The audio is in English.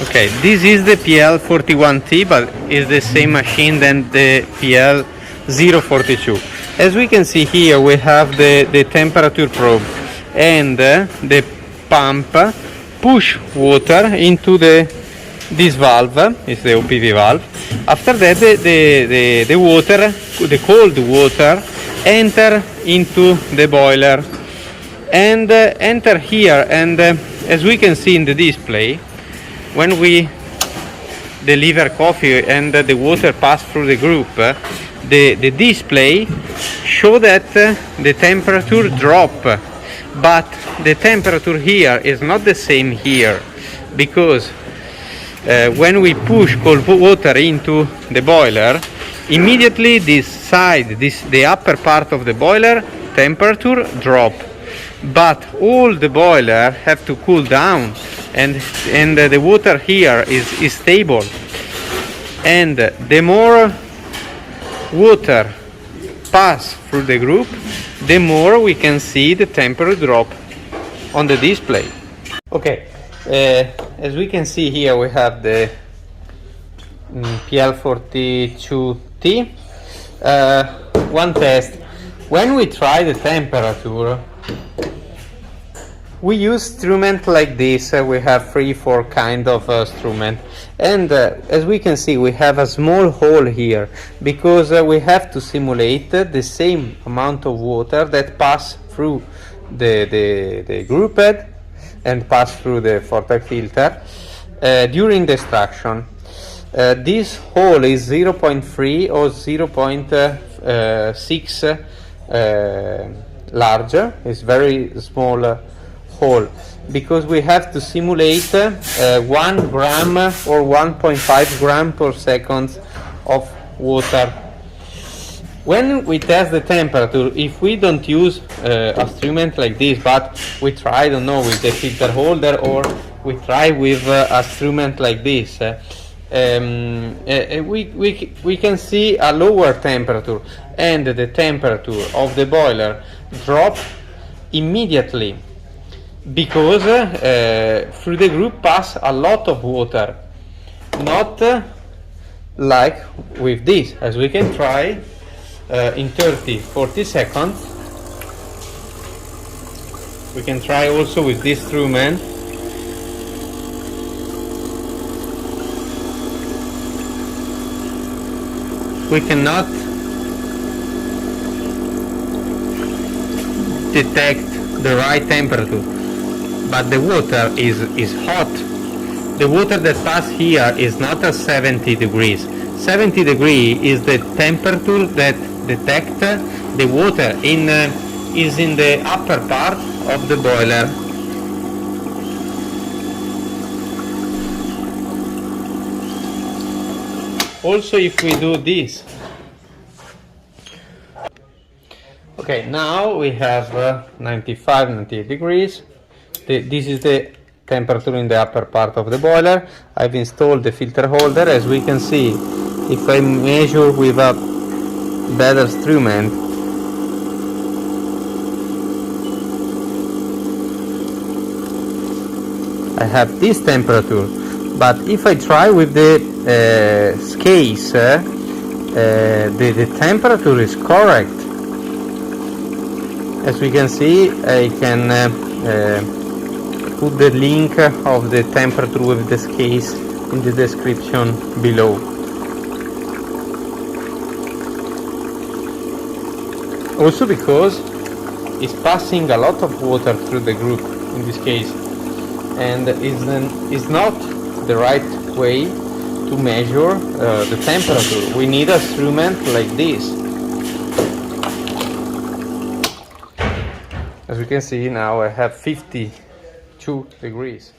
Okay, this is the PL41T, but is the same machine than the PL042. As we can see here, we have the temperature probe, and the pump push water into this valve, is the OPV valve. After that, the water, the cold water, enter into the boiler and enter here. And as we can see in the display, when we deliver coffee and the water pass through the group, the display show that the temperature drop, but the temperature here is not the same here, because when we push cold water into the boiler, immediately this side, the upper part of the boiler temperature drop, but all the boiler have to cool down, and the water here is stable, and the more water pass through the group, the more we can see the temperature drop on the display. Okay, as we can see here, we have the PL42T. One test: when we try the temperature, we use instrument like this. We have 3-4 kind of instrument, and as we can see, we have a small hole here because we have to simulate the same amount of water that pass through the group head and pass through the Fortec filter during the extraction. This hole is 0.3 or 0.6 larger. It's very small hole, because we have to simulate 1 gram or 1.5 gram per second of water. When we test the temperature, if we don't use a instrument like this, but we try, I don't know, with the filter holder, or we try with a instrument like this, we can see a lower temperature, and the temperature of the boiler drop immediately, because through the group pass a lot of water, not like with this, as we can try in 30-40 seconds. We can try also with this instrument. We cannot detect the right temperature, but the water is hot. The water that pass here is not at 70 degrees. 70 degrees is the temperature that detect the water is in the upper part of the boiler. Also, if we do this, okay, now we have 95-98 degrees. This is the temperature in the upper part of the boiler. I've installed the filter holder. As we can see, if I measure with a better instrument, I have this temperature. But if I try with the scales, the temperature is correct. As we can see, I can put the link of the temperature with the scales in the description below. Also because it's passing a lot of water through the group in this case, and is not the right way to measure the temperature. We need a instrument like this. As we can see now, I have 52 degrees.